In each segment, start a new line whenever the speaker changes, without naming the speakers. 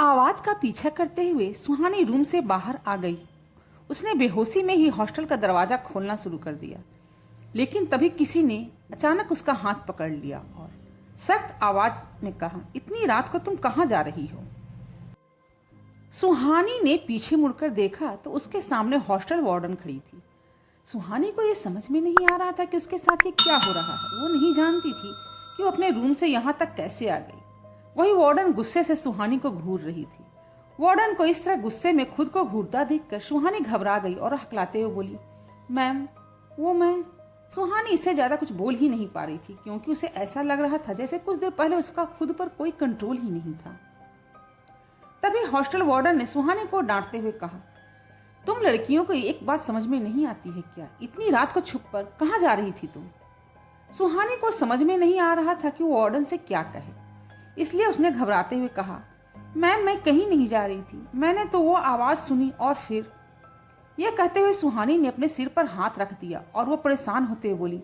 आवाज का पीछा करते हुए सुहानी रूम से बाहर आ गई। उसने बेहोशी में ही हॉस्टल का दरवाजा खोलना शुरू कर दिया, लेकिन तभी किसी ने अचानक उसका हाथ पकड़ लिया और सख्त आवाज में कहा, इतनी रात को तुम कहाँ जा रही हो? सुहानी ने पीछे मुड़कर देखा तो उसके सामने हॉस्टल वार्डन खड़ी थी। सुहानी को यह समझ में नहीं आ रहा था कि उसके साथ ये क्या हो रहा है। वो नहीं जानती थी कि वो अपने रूम से यहाँ तक कैसे आ गई। वही वार्डन गुस्से से सुहानी को घूर रही थी। वार्डन को इस तरह गुस्से में खुद को घूरता देखकर सुहानी घबरा गई और हकलाते हुए बोली, मैम, वो मैं। सुहानी इससे ज्यादा कुछ बोल ही नहीं पा रही थी, क्योंकि उसे ऐसा लग रहा था जैसे कुछ देर पहले उसका खुद पर कोई कंट्रोल ही नहीं था। तभी हॉस्टल वार्डन ने सुहानी को डांटते हुए कहा, तुम लड़कियों को एक बात समझ में नहीं आती है क्या? इतनी रात को छुप कर कहाँ जा रही थी तुम? सुहानी को समझ में नहीं आ रहा था कि वो वार्डन से क्या कहे, इसलिए उसने घबराते हुए कहा, मैम, मैं कहीं नहीं जा रही थी। मैंने तो वो आवाज सुनी और फिर। यह कहते हुए सुहानी ने अपने सिर पर हाथ रख दिया और वो परेशान होते हुए बोली,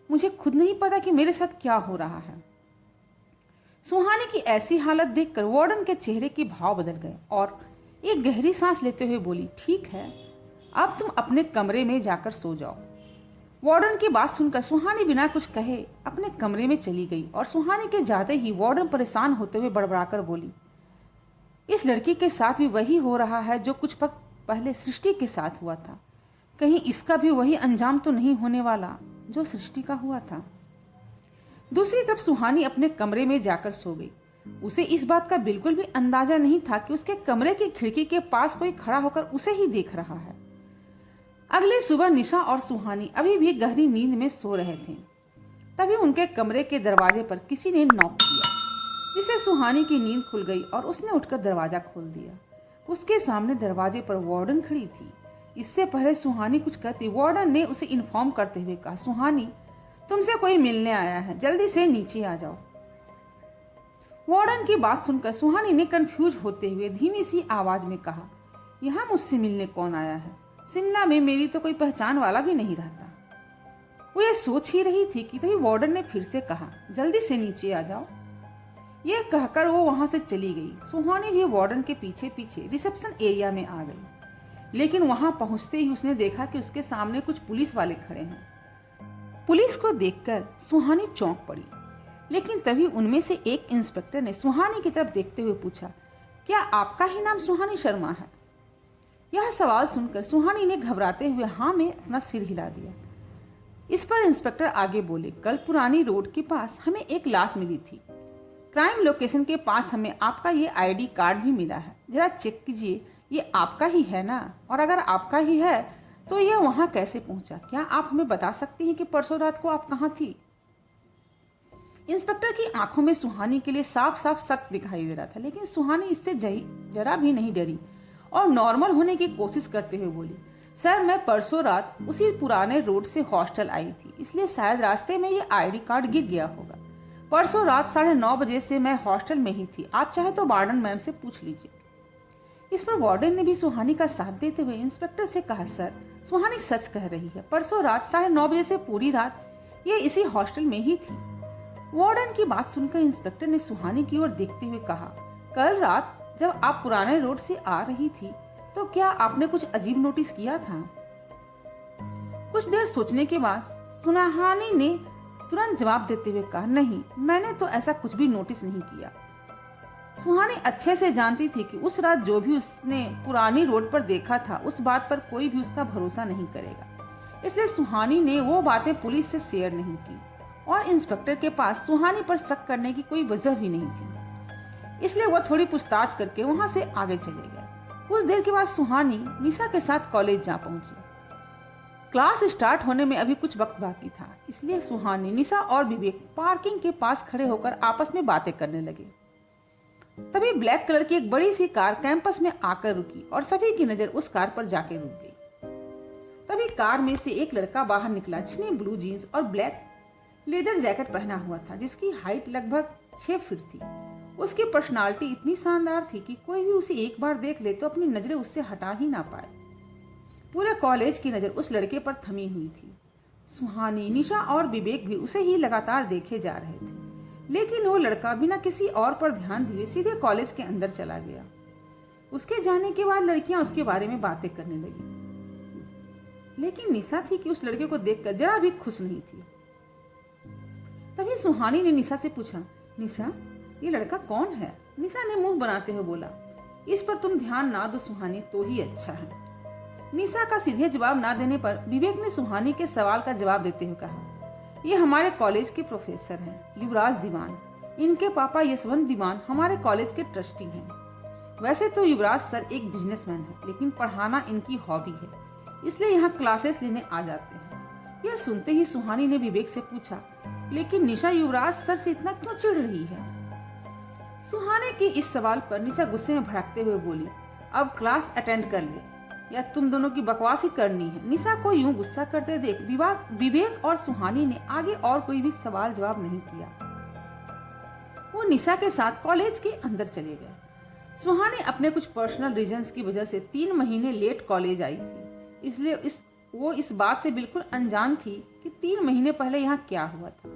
मुझे खुद नहीं पता कि मेरे साथ क्या हो रहा है। सुहानी की ऐसी हालत देखकर वार्डन के चेहरे के भाव बदल गए और एक गहरी सांस लेते हुए बोली, ठीक है, अब तुम अपने कमरे में जाकर सो जाओ। वार्डन की बात सुनकर सुहानी बिना कुछ कहे अपने कमरे में चली गई और सुहानी के जाते ही वार्डन परेशान होते हुए बड़बड़ाकर बोली, इस लड़की के साथ भी वही हो रहा है जो कुछ वक्त पहले सृष्टि के साथ हुआ था। कहीं इसका भी वही अंजाम तो नहीं होने वाला जो सृष्टि का हुआ था। दूसरी तरफ सुहानी अपने कमरे में जाकर सो गई। उसे इस बात का बिल्कुल भी अंदाजा नहीं था कि उसके कमरे की खिड़की के पास कोई खड़ा होकर उसे ही देख रहा है। अगली सुबह निशा और सुहानी अभी भी गहरी नींद में सो रहे थे। तभी उनके कमरे के दरवाजे पर किसी ने नॉक किया, जिससे सुहानी की नींद खुल गई और उसने उठकर दरवाजा खोल दिया। उसके सामने दरवाजे पर वार्डन खड़ी थी। इससे पहले सुहानी कुछ कहती, वार्डन ने उसे इन्फॉर्म करते हुए कहा, सुहानी, तुमसे कोई मिलने आया है, जल्दी से नीचे आ जाओ। वार्डन की बात सुनकर सुहानी ने कंफ्यूज होते हुए धीमी सी आवाज में कहा, यहाँ मुझसे मिलने कौन आया है? शिमला में मेरी तो कोई पहचान वाला भी नहीं रहता। वो ये सोच ही रही थी कि तभी वार्डन ने फिर से कहा, जल्दी से नीचे आ जाओ। यह कहकर वो वहां से चली गई। सुहानी भी वार्डन के पीछे पीछे रिसेप्शन एरिया में आ गई, लेकिन वहां पहुंचते ही उसने देखा कि उसके सामने कुछ पुलिस वाले खड़े हैं। पुलिस को देखकर सुहानी चौंक पड़ी, लेकिन तभी उनमें से एक इंस्पेक्टर ने सुहानी की तरफ देखते हुए पूछा, क्या आपका ही नाम सुहानी शर्मा है? यह सवाल सुनकर सुहानी ने घबराते हुए हाँ में अपना सिर हिला दिया। इस पर इंस्पेक्टर आगे बोले, कल पुरानी रोड के पास हमें एक लाश मिली थी। क्राइम लोकेशन के पास हमें आपका ये आईडी कार्ड भी मिला है। जरा चेक कीजिए, ये आपका ही है ना? और अगर आपका ही है तो यह वहां कैसे पहुंचा? क्या आप हमें बता सकती हैं कि परसों रात को आप कहाँ थी? इंस्पेक्टर की आंखों में सुहानी के लिए साफ साफ शक दिखाई दे रहा था, लेकिन सुहानी इससे जरा भी नहीं डरी और नॉर्मल होने की कोशिश करते हुए बोली, सर, मैं परसों रात उसी पुराने रोड से हॉस्टल आई थी, इसलिए शायद रास्ते में ये आईडी कार्ड गिर गया होगा। परसों रात 9:30 बजे से मैं हॉस्टल में ही थी। आप चाहे तो वार्डन मैम से पूछ लीजिए। इस पर वार्डन ने भी सुहानी का साथ देते हुए इंस्पेक्टर से कहा, सर, सुहानी सच कह रही है। परसों रात 9:30 बजे से पूरी रात ये इसी हॉस्टल में ही थी। वार्डन की बात सुनकर इंस्पेक्टर ने सुहानी की ओर देखते हुए कहा, कल रात जब आप पुराने रोड से आ रही थी तो क्या आपने कुछ अजीब नोटिस किया था? कुछ देर सोचने के बाद सुहानी ने तुरंत जवाब देते हुए कहा, नहीं, मैंने तो ऐसा कुछ भी नोटिस नहीं किया। सुहानी अच्छे से जानती थी कि उस रात जो भी उसने पुरानी रोड पर देखा था, उस बात पर कोई भी उसका भरोसा नहीं करेगा। इसलिए सुहानी ने वो बातें पुलिस से शेयर नहीं की और इंस्पेक्टर के पास सुहानी पर शक करने की कोई वजह भी नहीं थी। इसलिए वह थोड़ी पूछताछ करके वहां से आगे चले गए। कुछ देर के बाद सुहानी निशा के साथ कॉलेज जा पहुंची। क्लास स्टार्ट होने में अभी कुछ वक्त बाकी था, इसलिए सुहानी, निशा और विवेक पार्किंग के पास खड़े होकर आपस में बातें करने लगे। तभी ब्लैक कलर की एक बड़ी सी कार कैंपस में आकर रुकी और सभी की नजर उस कार पर जाके रुक गई। तभी कार में से एक लड़का बाहर निकला, जिसने ब्लू जीन्स और ब्लैक लेदर जैकेट पहना हुआ था, जिसकी हाइट लगभग 6 फीट थी। उसकी पर्सनालिटी इतनी शानदार थी कि कोई भी उसे एक बार देख ले तो अपनी नजरें उससे हटा ही ना पाए। पूरे कॉलेज की नजर उस लड़के पर थमी हुई थी। सुहानी, निशा और विवेक भी उसे ही लगातार देखे जा रहे थे, लेकिन वो लड़का बिना किसी और पर ध्यान दिए सीधे कॉलेज के अंदर चला गया। उसके जाने के बाद लड़कियां उसके बारे में बातें करने लगी, लेकिन निशा थी कि उस लड़के को देखकर जरा भी खुश नहीं थी। तभी सुहानी ने निशा से पूछा, निशा ये लड़का कौन है? निशा ने मुंह बनाते हुए बोला, इस पर तुम ध्यान ना दो सुहानी, तो ही अच्छा है। निशा का सीधे जवाब ना देने पर विवेक ने सुहानी के सवाल का जवाब देते हुए कहा, ये हमारे कॉलेज के प्रोफेसर हैं, युवराज दीवान। इनके पापा यशवंत दीवान हमारे कॉलेज के ट्रस्टी हैं। वैसे तो युवराज सर एक बिजनेसमैन है, लेकिन पढ़ाना इनकी हॉबी है, इसलिए यहाँ क्लासेस लेने आ जाते हैं। यह सुनते ही सुहानी ने विवेक से पूछा, लेकिन निशा युवराज सर से इतना क्यों चिढ़ रही है? सुहानी के इस सवाल पर निशा गुस्से में भड़कते हुए बोली, अब क्लास अटेंड कर ले, या तुम दोनों की बकवास ही करनी है। निशा को यूं गुस्सा करते देख विवेक और सुहानी ने आगे और कोई भी सवाल जवाब नहीं किया। वो निशा के साथ कॉलेज के अंदर चले गए। सुहानी अपने कुछ पर्सनल रीजंस की वजह से 3 महीने लेट कॉलेज आई थी, इसलिए वो इस बात से बिल्कुल अनजान थी कि 3 महीने पहले यहाँ क्या हुआ था।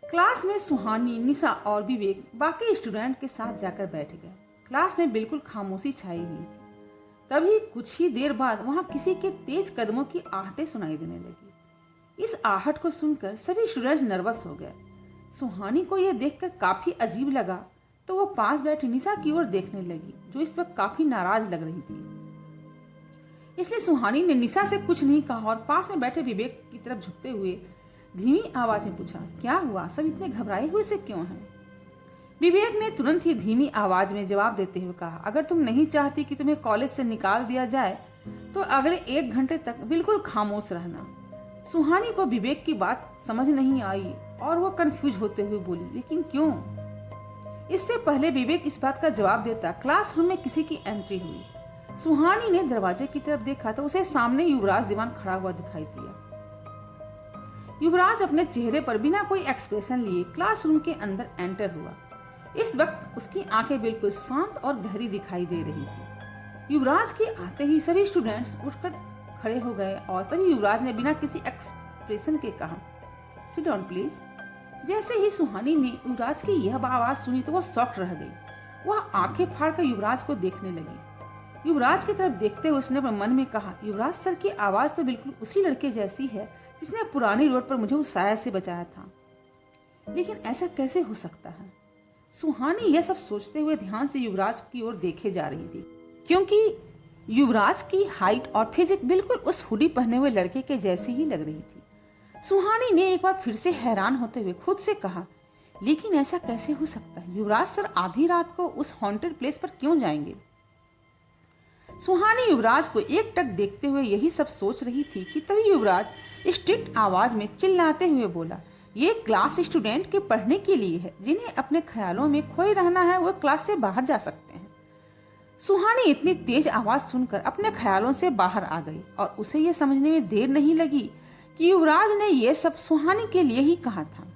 क्लास में सुहानी, निशा और विवेक बाकी स्टूडेंट के साथ जाकर बैठ गए। क्लास में बिल्कुल खामोशी छाई हुई थी। तभी कुछ ही देर बाद वहां किसी के तेज कदमों की आहटें सुनाई देने लगी। इस आहट को सुनकर सभी स्टूडेंट नर्वस हो गए। सुहानी को यह देखकर काफी अजीब लगा, तो वो पास बैठी निशा की ओर देखने लगी, जो इस वक्त काफी नाराज लग रही थी। इसलिए सुहानी ने निशा से कुछ नहीं कहा और पास में बैठे विवेक की तरफ झुकते हुए धीमी आवाज में पूछा, क्या हुआ? सब इतने घबराए हुए से क्यों हैं? विवेक ने तुरंत ही धीमी आवाज में जवाब देते हुए कहा, अगर तुम नहीं चाहती कि तुम्हें कॉलेज से निकाल दिया जाए तो अगले 1 घंटे तक बिल्कुल खामोश रहना। सुहानी को विवेक की बात समझ नहीं आई और वो कंफ्यूज होते हुए बोली, लेकिन क्यों? इससे पहले विवेक इस बात का जवाब देता, क्लासरूम में किसी की एंट्री हुई। सुहानी ने दरवाजे की तरफ देखा तो उसे सामने युवराज दीवान खड़ा हुआ दिखाई दिया। युवराज अपने चेहरे पर बिना कोई एक्सप्रेशन लिए क्लासरूम के अंदर एंटर हुआ। इस वक्त उसकी आंखें बिल्कुल शांत और गहरी दिखाई दे रही थी। युवराज के आते ही सभी स्टूडेंट्स उठकर खड़े हो गए और तभी युवराज ने बिना किसी एक्सप्रेशन के कहा, सिट डाउन प्लीज। जैसे ही सुहानी ने युवराज की यह आवाज सुनी तो वो शॉक्ड रह गई। वह आंखें फाड़कर युवराज को देखने लगी। युवराज की तरफ देखते हुए उसने अपने मन में कहा, युवराज सर की आवाज तो बिल्कुल उसी लड़के जैसी है जिसने पुरानी रोड पर मुझे उस साया से बचाया था, लेकिन ऐसा कैसे हो सकता है? सुहानी यह सब सोचते हुए ध्यान से युवराज की ओर देखे जा रही थी, क्योंकि युवराज की हाइट और फिजिक बिल्कुल उस हुडी पहने हुए लड़के के जैसी ही लग रही थी। सुहानी ने एक बार फिर से हैरान होते हुए खुद से कहा, लेकिन ऐसा कैसे हो सकता है? युवराज सर आधी रात को उस हॉन्टेड प्लेस पर क्यों जाएंगे? सुहानी युवराज को एकटक देखते हुए यही सब सोच रही थी कि तभी युवराज स्ट्रिक्ट आवाज में चिल्लाते हुए बोला, ये क्लास स्टूडेंट के पढ़ने के लिए है। जिन्हें अपने ख्यालों में खोए रहना है वो क्लास से बाहर जा सकते हैं। सुहानी इतनी तेज आवाज सुनकर अपने ख्यालों से बाहर आ गई और उसे ये समझने में देर नहीं लगी कि युवराज ने यह सब सुहानी के लिए ही कहा था।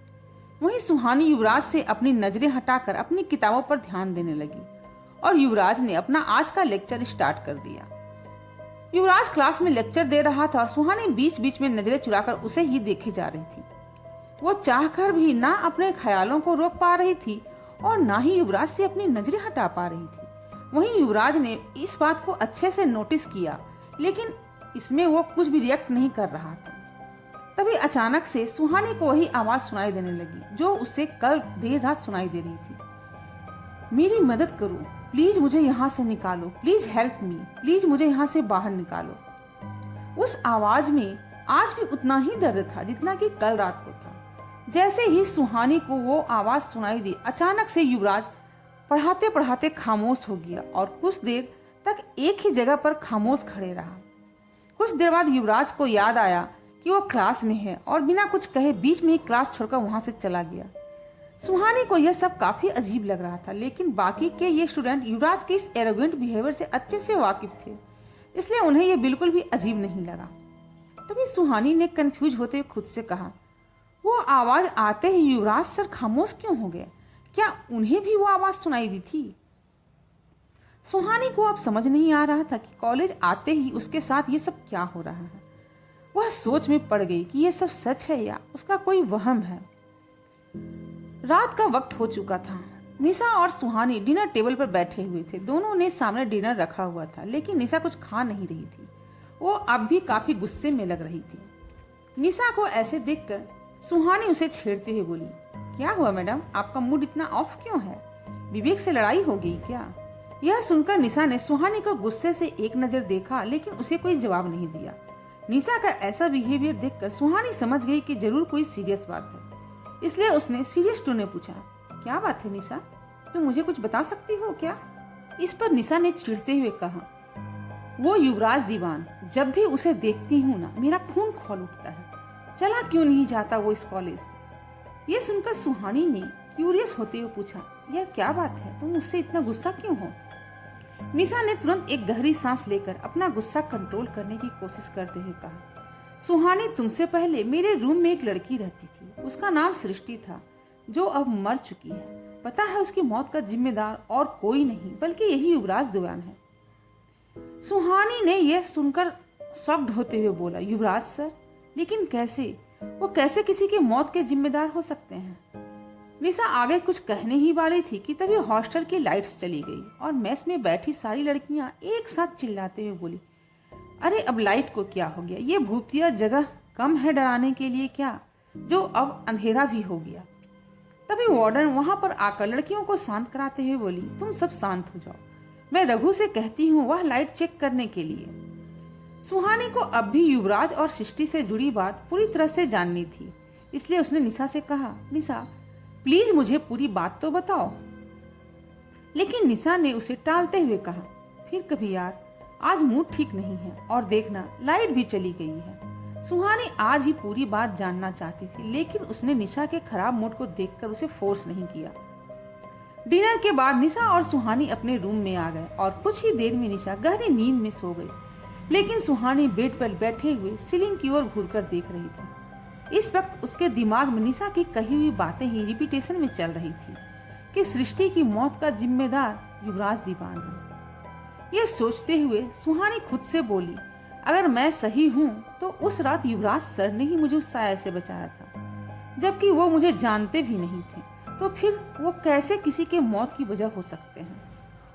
वहीं सुहानी युवराज से अपनी नजरें हटाकर अपनी किताबों पर ध्यान देने लगी और युवराज ने अपना आज का लेक्चर स्टार्ट कर दिया। युवराज क्लास में लेक्चर दे रहा था और सुहानी बीच बीच में नजरें चुराकर उसे ही देखे जा रही थी। वो चाहकर भी ना अपने ख्यालों को रोक पा रही थी और ना ही युवराज से अपनी नजरें हटा पा रही थी। वहीं युवराज ने इस बात को अच्छे से नोटिस किया, लेकिन इसमें वो कुछ भी रिएक्ट नहीं कर रहा था। तभी अचानक से सुहानी को वही आवाज सुनाई देने लगी जो उसे कल देर रात सुनाई दे रही थी, मेरी मदद करो प्लीज, मुझे यहाँ से निकालो, प्लीज हेल्प मी, प्लीज मुझे यहाँ से बाहर निकालो। उस आवाज में आज भी उतना ही दर्द था जितना कि कल रात को था। जैसे ही सुहानी को वो आवाज सुनाई दी, अचानक से युवराज पढ़ाते पढ़ाते खामोश हो गया और कुछ देर तक एक ही जगह पर खामोश खड़े रहा। कुछ देर बाद युवराज को याद आया कि वो क्लास में है और बिना कुछ कहे बीच में ही क्लास छोड़कर वहां से चला गया। सुहानी को यह सब काफी अजीब लग रहा था, लेकिन बाकी के ये स्टूडेंट युवराज के इस एरोगेंट बिहेवियर से अच्छे से वाकिफ थे, इसलिए उन्हें यह बिल्कुल भी अजीब नहीं लगा। तभी सुहानी ने कंफ्यूज होते हुए खुद से कहा, वो आवाज आते ही युवराज सर खामोश क्यों हो गए? क्या उन्हें भी वो आवाज सुनाई दी थी? सुहानी को अब समझ नहीं आ रहा था कि कॉलेज आते ही उसके साथ ये सब क्या हो रहा है। वह सोच में पड़ गई कि ये सब सच है या उसका कोई वहम है। रात का वक्त हो चुका था। निशा और सुहानी डिनर टेबल पर बैठे हुए थे। दोनों ने सामने डिनर रखा हुआ था, लेकिन निशा कुछ खा नहीं रही थी। वो अब भी काफी गुस्से में लग रही थी। निशा को ऐसे देखकर सुहानी उसे छेड़ते हुए बोली, क्या हुआ मैडम, आपका मूड इतना ऑफ क्यों है? विवेक से लड़ाई हो गई क्या? यह सुनकर निशा ने सुहानी को गुस्से से एक नजर देखा, लेकिन उसे कोई जवाब नहीं दिया। निशा का ऐसा बिहेवियर देखकर सुहानी समझ गई कि जरूर कोई सीरियस बात है। इसलिए उसने सीरियस टोन में पूछा, क्या बात है निशा, तुम मुझे कुछ बता सकती हो क्या? इस पर निशा ने चिढ़ते हुए कहा, वो युवराज दीवान, जब भी उसे देखती हूँ ना मेरा खून खौल उठता है। चला क्यों नहीं जाता वो इस कॉलेज से? ये सुनकर सुहानी ने क्यूरियस होते हुए पूछा, यार क्या बात है, तुम मुझसे इतना गुस्सा क्यों हो? निशा ने तुरंत एक गहरी सांस लेकर अपना गुस्सा कंट्रोल करने की कोशिश करते हुए कहा, सुहानी तुमसे पहले मेरे रूम में एक लड़की रहती थी, उसका नाम सृष्टि था, जो अब मर चुकी है। पता है उसकी मौत का जिम्मेदार और कोई नहीं बल्कि यही युवराज दीवान है। सुहानी ने यह सुनकर शॉक्ड होते हुए बोला, युवराज सर, लेकिन कैसे, वो कैसे किसी की मौत के जिम्मेदार हो सकते हैं? निशा आगे कुछ कहने ही वाली थी कि तभी हॉस्टल की लाइट्स चली गई और मेस में बैठी सारी लड़कियां एक साथ चिल्लाते हुए बोली, अरे अब लाइट को क्या हो गया, ये भूतिया जगह कम है डराने के लिए क्या, जो अब अंधेरा भी हो गया। तभी वार्डन वहां पर आकर लड़कियों को शांत कराते हुए बोली, तुम सब शांत हो जाओ, मैं रघु से कहती हूँ वह लाइट चेक करने के लिए। सुहानी को अब भी युवराज और सृष्टि से जुड़ी बात पूरी तरह से जाननी थी, इसलिए उसने निशा से कहा, निशा प्लीज मुझे पूरी बात तो बताओ। लेकिन निशा ने उसे टालते हुए कहा, फिर कभी यार, आज मूड ठीक नहीं है और देखना लाइट भी चली गई है। सुहानी आज ही पूरी बात जानना चाहती थी, लेकिन उसने निशा के खराब मूड को देखकर उसे फोर्स नहीं किया। डिनर के बाद निशा और सुहानी अपने रूम में आ गए और कुछ ही देर में निशा गहरी नींद में सो गई, लेकिन सुहानी बेड पर बैठे हुए सीलिंग की ओर घूरकर देख रही थी। इस वक्त उसके दिमाग में निशा की कही हुई बातें ही रिपीटेशन में चल रही थी कि सृष्टि की मौत का जिम्मेदार युवराज दीवान है। यह सोचते हुए सुहानी खुद से बोली, अगर मैं सही हूँ तो उस रात युवराज सर ने ही मुझे उस साया से बचाया था, जबकि वो मुझे जानते भी नहीं थे, तो फिर वो कैसे किसी के मौत की वजह हो सकते हैं?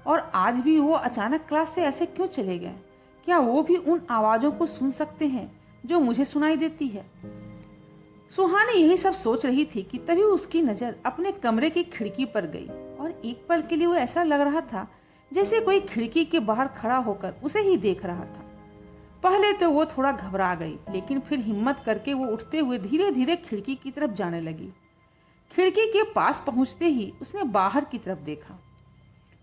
और आज भी वो अचानक क्लास से ऐसे क्यों चले गए? क्या वो भी उन आवाजों को सुन सकते हैं जो मुझे सुनाई देती है? सुहानी यही सब सोच रही थी कि तभी उसकी नजर अपने कमरे की खिड़की पर गई और एक पल के लिए वो ऐसा लग रहा था जैसे कोई खिड़की के बाहर खड़ा होकर उसे ही देख रहा था। पहले तो वो थोड़ा घबरा गई, लेकिन फिर हिम्मत करके वो उठते हुए धीरे धीरे खिड़की की तरफ जाने लगी। खिड़की के पास पहुंचते ही उसने बाहर की तरफ देखा,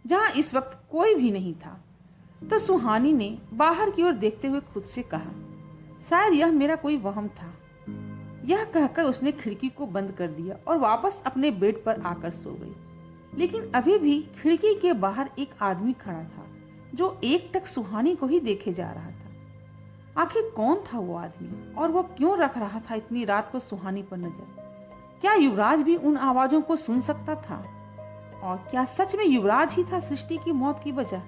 जहां इस वक्त कोई भी नहीं था। तो सुहानी ने बाहर की ओर देखते हुए खुद से कहा, शायद यह मेरा कोई वहम था। यह कहकर उसने खिड़की को बंद कर दिया और वापस अपने बेड पर आकर सो गई। लेकिन अभी भी खिड़की के बाहर एक आदमी खड़ा था जो एकटक सुहानी को ही देखे जा रहा था। आखिर कौन था वो आदमी और वो क्यों रख रहा था इतनी रात को सुहानी पर नजर? क्या युवराज भी उन आवाजों को सुन सकता था? और क्या सच में युवराज ही था सृष्टि की मौत की वजह?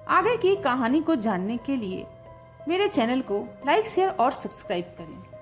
आगे की कहानी को जानने के लिए मेरे चैनल को लाइक, शेयर और सब्सक्राइब करें।